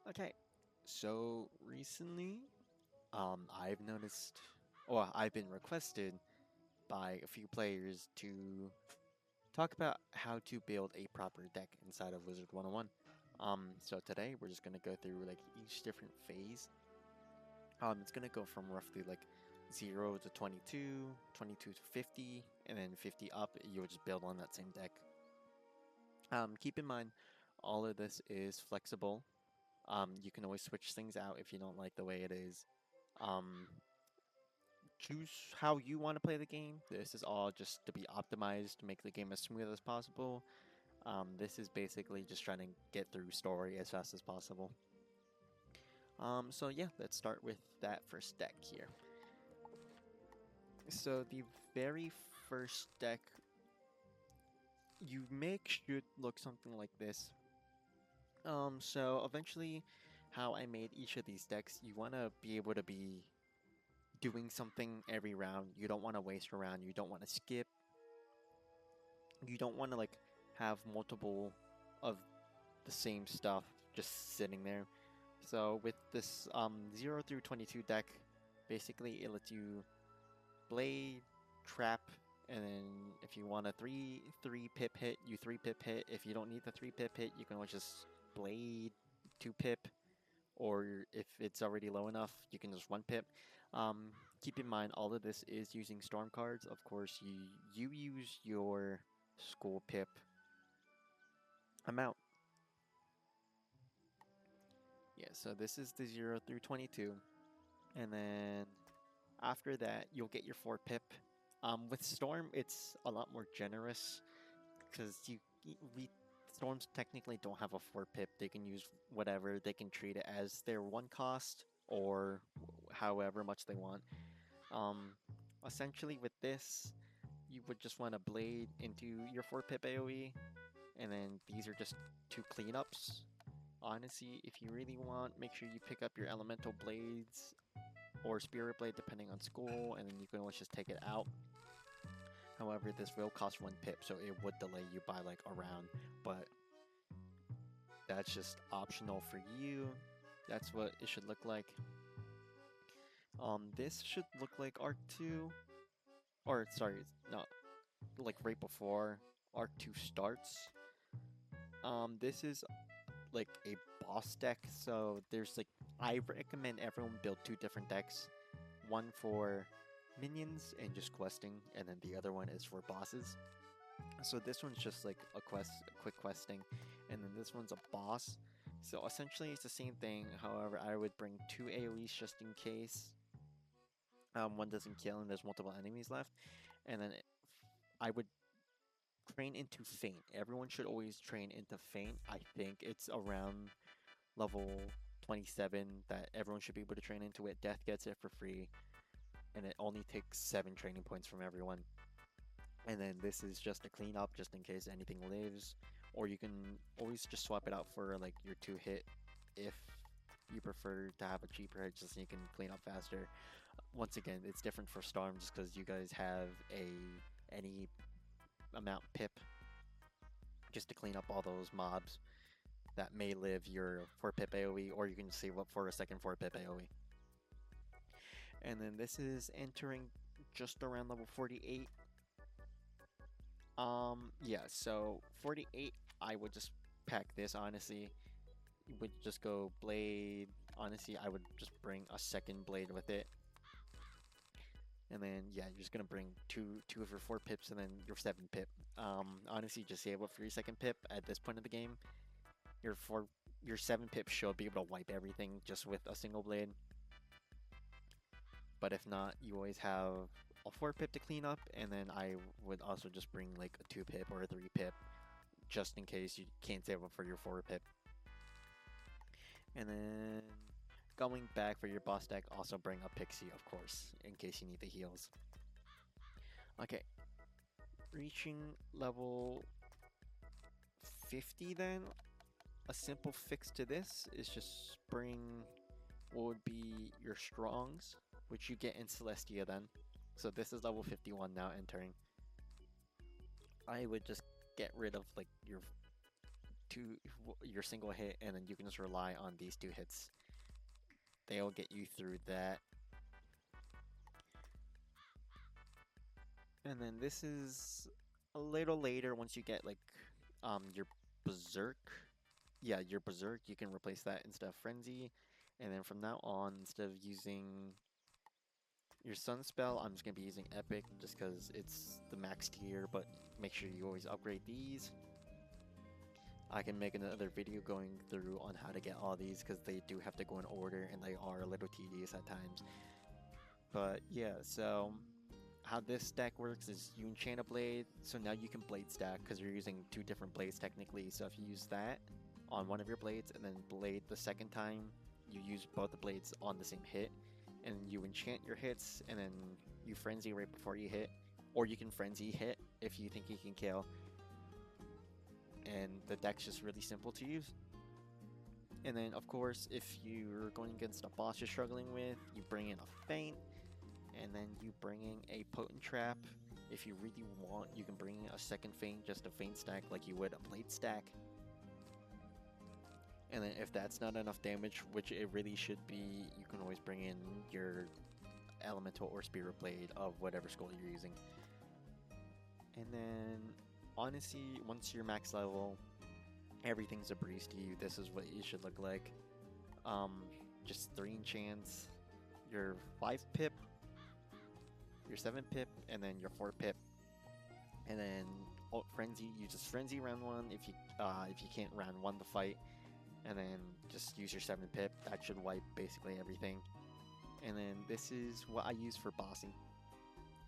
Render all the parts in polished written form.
Okay, so recently, I've noticed, or I've been requested by a few players to talk about how to build a proper deck inside of Wizard 101. So today we're just gonna go through like each different phase. It's gonna go from roughly like 0 to 22, 22 to 50, and then 50 up. You'll just build on that same deck. Keep in mind, all of this is flexible. You can always switch things out if you don't like the way it is. Um, Choose how you want to play the game. This is all just to be optimized to make the game as smooth as possible. This is basically just trying to get through story as fast as possible. So yeah, let's start with that first deck here. So the very first deck you make should look something like this. So eventually, how I made each of these decks, you want to be able to be doing something every round. You don't want to waste a round. You don't want to skip. You don't want to like have multiple of the same stuff just sitting there. So with this 0 through 22 deck, basically it lets you blade, trap, and then if you want a 3 pip hit, you 3 pip hit. If you don't need the 3 pip hit, you can always just blade 2 pip, or if it's already low enough, you can just 1 pip. Keep in mind, all of this is using storm cards. Of course, you use your school pip amount. Yeah, so this is the 0 through 22. And then after that, you'll get your 4 pip. With Storm, it's a lot more generous because we Storms technically don't have a 4 pip. They can use whatever. They can treat it as their 1 cost or however much they want. Um, Essentially, with this, you would just want to blade into your 4 pip AoE, and then these are just 2 cleanups. Honestly, if you really want, make sure you pick up your elemental blades or spirit blade depending on school, and then you can always just take it out. However, this will cost 1 pip, so it would delay you by like a round, but that's just optional for you. That's what it should look like. This should look like Arc 2, or sorry, no, like right before Arc 2 starts. This is like a boss deck, so there's like I recommend everyone build 2 different decks. One for minions and just questing, and then the other one is for bosses. So this one's just like a quick questing, and then this one's a boss. So essentially it's the same thing. However, I would bring 2 AoEs just in case one doesn't kill and there's multiple enemies left, and then I would train into Feint. Everyone should always train into Feint. I think it's around level 27 that everyone should be able to train into it. Death gets it for free, and it only takes 7 training points from everyone. And then this is just a cleanup just in case anything lives, or you can always just swap it out for like your 2 hit if you prefer to have a cheaper hit just so you can clean up faster. Once again, it's different for Storm just because you guys have any amount pip just to clean up all those mobs that may live your 4 pip AoE, or you can save up for a second 4 pip AoE. And then this is entering just around level 48. Yeah, so 48, I would just pack this, honestly. You would just go blade. Honestly, I would just bring a second blade with it. And then, yeah, you're just gonna bring two of your 4 pips and then your 7 pip. Honestly, just save up for your second pip at this point of the game. Your 7 pip should be able to wipe everything just with a single blade. But if not, you always have a 4 pip to clean up, and then I would also just bring like a 2 pip or a 3 pip just in case you can't save up for your 4 pip. And then going back for your boss deck, also bring a Pixie, of course, in case you need the heals. Okay, reaching level 50 then, a simple fix to this is just bring what would be your Strongs, which you get in Celestia then. So this is level 51 now entering. I would just get rid of like your your single hit, and then you can just rely on these 2 hits. They'll get you through that. And then this is a little later once you get like your berserk. Yeah, your berserk, you can replace that instead of frenzy. And then from now on, instead of using your sun spell, I'm just gonna be using epic just because it's the max tier, but make sure you always upgrade these. I can make another video going through on how to get all these because they do have to go in order and they are a little tedious at times. But yeah, so how this stack works is you enchant a blade, so now you can blade stack because you're using 2 different blades technically. So if you use that on one of your blades and then blade the second time, you use both the blades on the same hit, and you enchant your hits, and then you frenzy right before you hit, or you can frenzy hit if you think you can kill. And the deck's just really simple to use. And then of course, if you're going against a boss you're struggling with, you bring in a feint, and then you bring in a potent trap. If you really want, you can bring in a second feint, just a feint stack like you would a blade stack. And then if that's not enough damage, which it really should be, you can always bring in your elemental or spirit blade of whatever school you're using. And then honestly, once you're max level, everything's a breeze to you. This is what it should look like. Just 3 enchants, your 5 pip, your 7 pip, and then your 4 pip. And then frenzy, you just frenzy round 1 if you can't round 1 the fight. And then just use your 7 pip. That should wipe basically everything. And then this is what I use for bossing.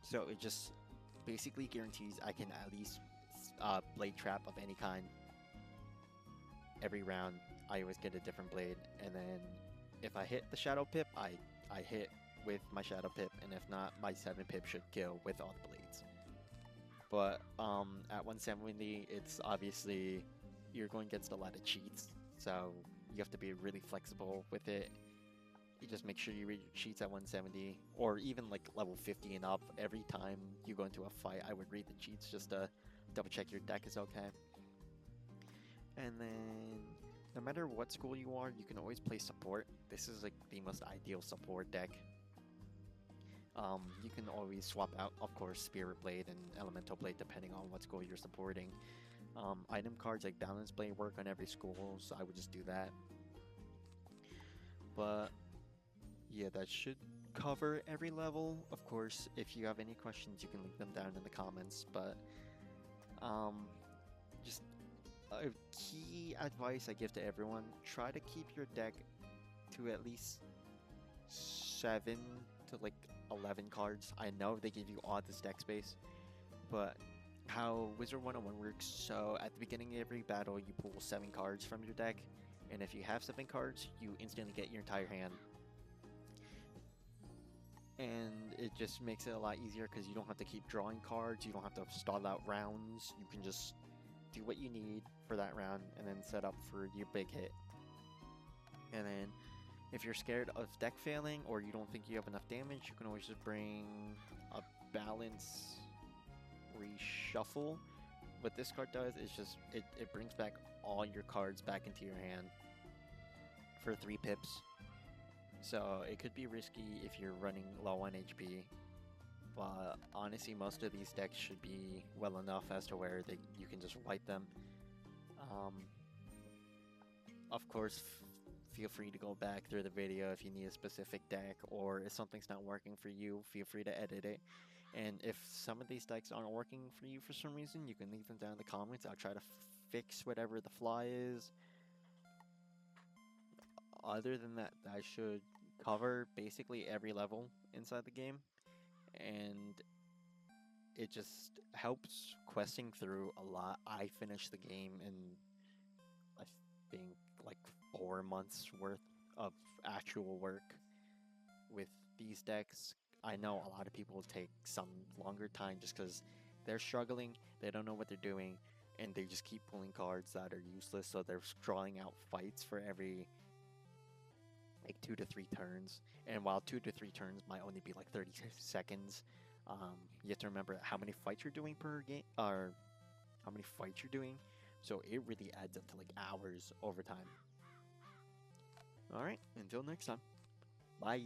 So it just basically guarantees I can at least blade trap of any kind. Every round I always get a different blade. And then if I hit the shadow pip, I hit with my shadow pip. And if not, my 7 pip should kill with all the blades. But at 170, it's obviously you're going against a lot of cheats. So you have to be really flexible with it. You just make sure you read your cheats at 170, or even like level 50 and up. Every time you go into a fight, I would read the cheats just to double check your deck is okay. And then no matter what school you are, you can always play support. This is like the most ideal support deck. You can always swap out, of course, Spirit Blade and Elemental Blade depending on what school you're supporting. Item cards like Balance Blade work on every school, so I would just do that. But yeah, that should cover every level. Of course, if you have any questions, you can leave them down in the comments. But just a key advice I give to everyone: try to keep your deck to at least 7 to like 11 cards. I know they give you all this deck space, but how Wizard101 works, so at the beginning of every battle you pull 7 cards from your deck, and if you have 7 cards, you instantly get your entire hand. And it just makes it a lot easier because you don't have to keep drawing cards, you don't have to stall out rounds, you can just do what you need for that round and then set up for your big hit. And then if you're scared of deck failing or you don't think you have enough damage, you can always just bring a balance reshuffle. What this card does is just it brings back all your cards back into your hand for 3 pips. So it could be risky if you're running low on HP, but honestly most of these decks should be well enough as to where you can just wipe them. Of course, feel free to go back through the video if you need a specific deck, or if something's not working for you, feel free to edit it. And if some of these decks aren't working for you for some reason, you can leave them down in the comments. I'll try to fix whatever the flaw is. Other than that, that should cover basically every level inside the game. And it just helps questing through a lot. I finished the game in, I think, like 4 months worth of actual work with these decks. I know a lot of people take some longer time just because they're struggling, they don't know what they're doing, and they just keep pulling cards that are useless, so they're drawing out fights for every like 2 to 3 turns. And while 2 to 3 turns might only be like 30 seconds, you have to remember how many fights you're doing per game, or how many fights you're doing. So it really adds up to like hours over time. Alright, until next time. Bye.